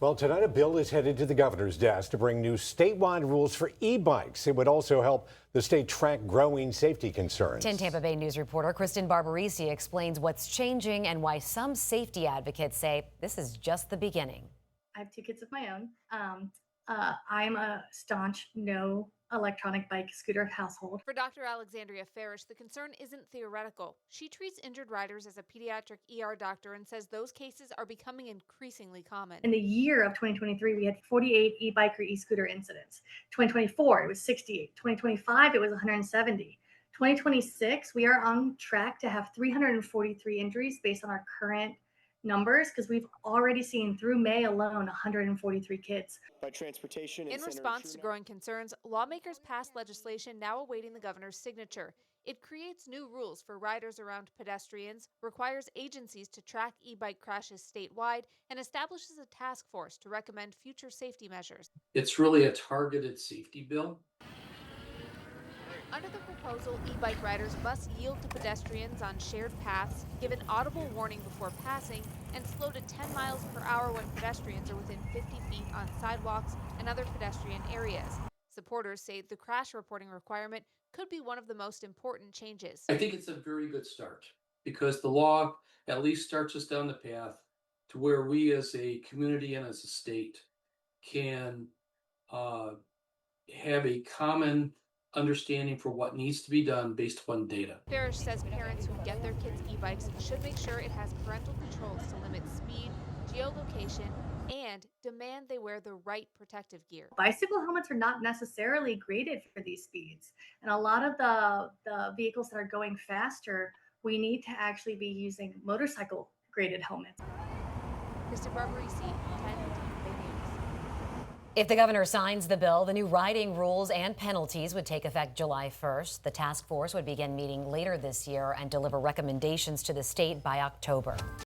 Well, tonight a bill is headed to the governor's desk to bring new statewide rules for e-bikes. It would also help the state track growing safety concerns. 10 Tampa Bay News reporter Kristen Barbarisi explains what's changing and why some safety advocates say this is just the beginning. I have two kids of my own. I'm a staunch no electronic bike scooter household. For Dr. Alexandria Farish, the concern isn't theoretical. She treats injured riders as a pediatric ER doctor and says those cases are becoming increasingly common. In the year of 2023, we had 48 e-bike or e-scooter incidents. 2024, it was 68. 2025, it was 170. 2026, we are on track to have 343 injuries based on our current numbers because we've already seen through May alone 143 kids. By transportation In response to growing concerns, lawmakers passed legislation now awaiting the governor's signature. It creates new rules for riders around pedestrians, requires agencies to track e-bike crashes statewide, and establishes a task force to recommend future safety measures. It's really a targeted safety bill. Under the proposal, e-bike riders must yield to pedestrians on shared paths, give an audible warning before passing, and slow to 10 miles per hour when pedestrians are within 50 feet on sidewalks and other pedestrian areas. Supporters say the crash reporting requirement could be one of the most important changes. I think it's a very good start because the law at least starts us down the path to where we as a community and as a state can have a common understanding for what needs to be done based upon data. Farish says parents who get their kids' e-bikes should make sure it has parental controls to limit speed, geolocation, and demand they wear the right protective gear. Bicycle helmets are not necessarily graded for these speeds. And a lot of the vehicles that are going faster, we need to actually be using motorcycle graded helmets. Kristen Barbarisi, 10 Tampa Bay News. If the governor signs the bill, the new riding rules and penalties would take effect July 1st. The task force would begin meeting later this year and deliver recommendations to the state by October.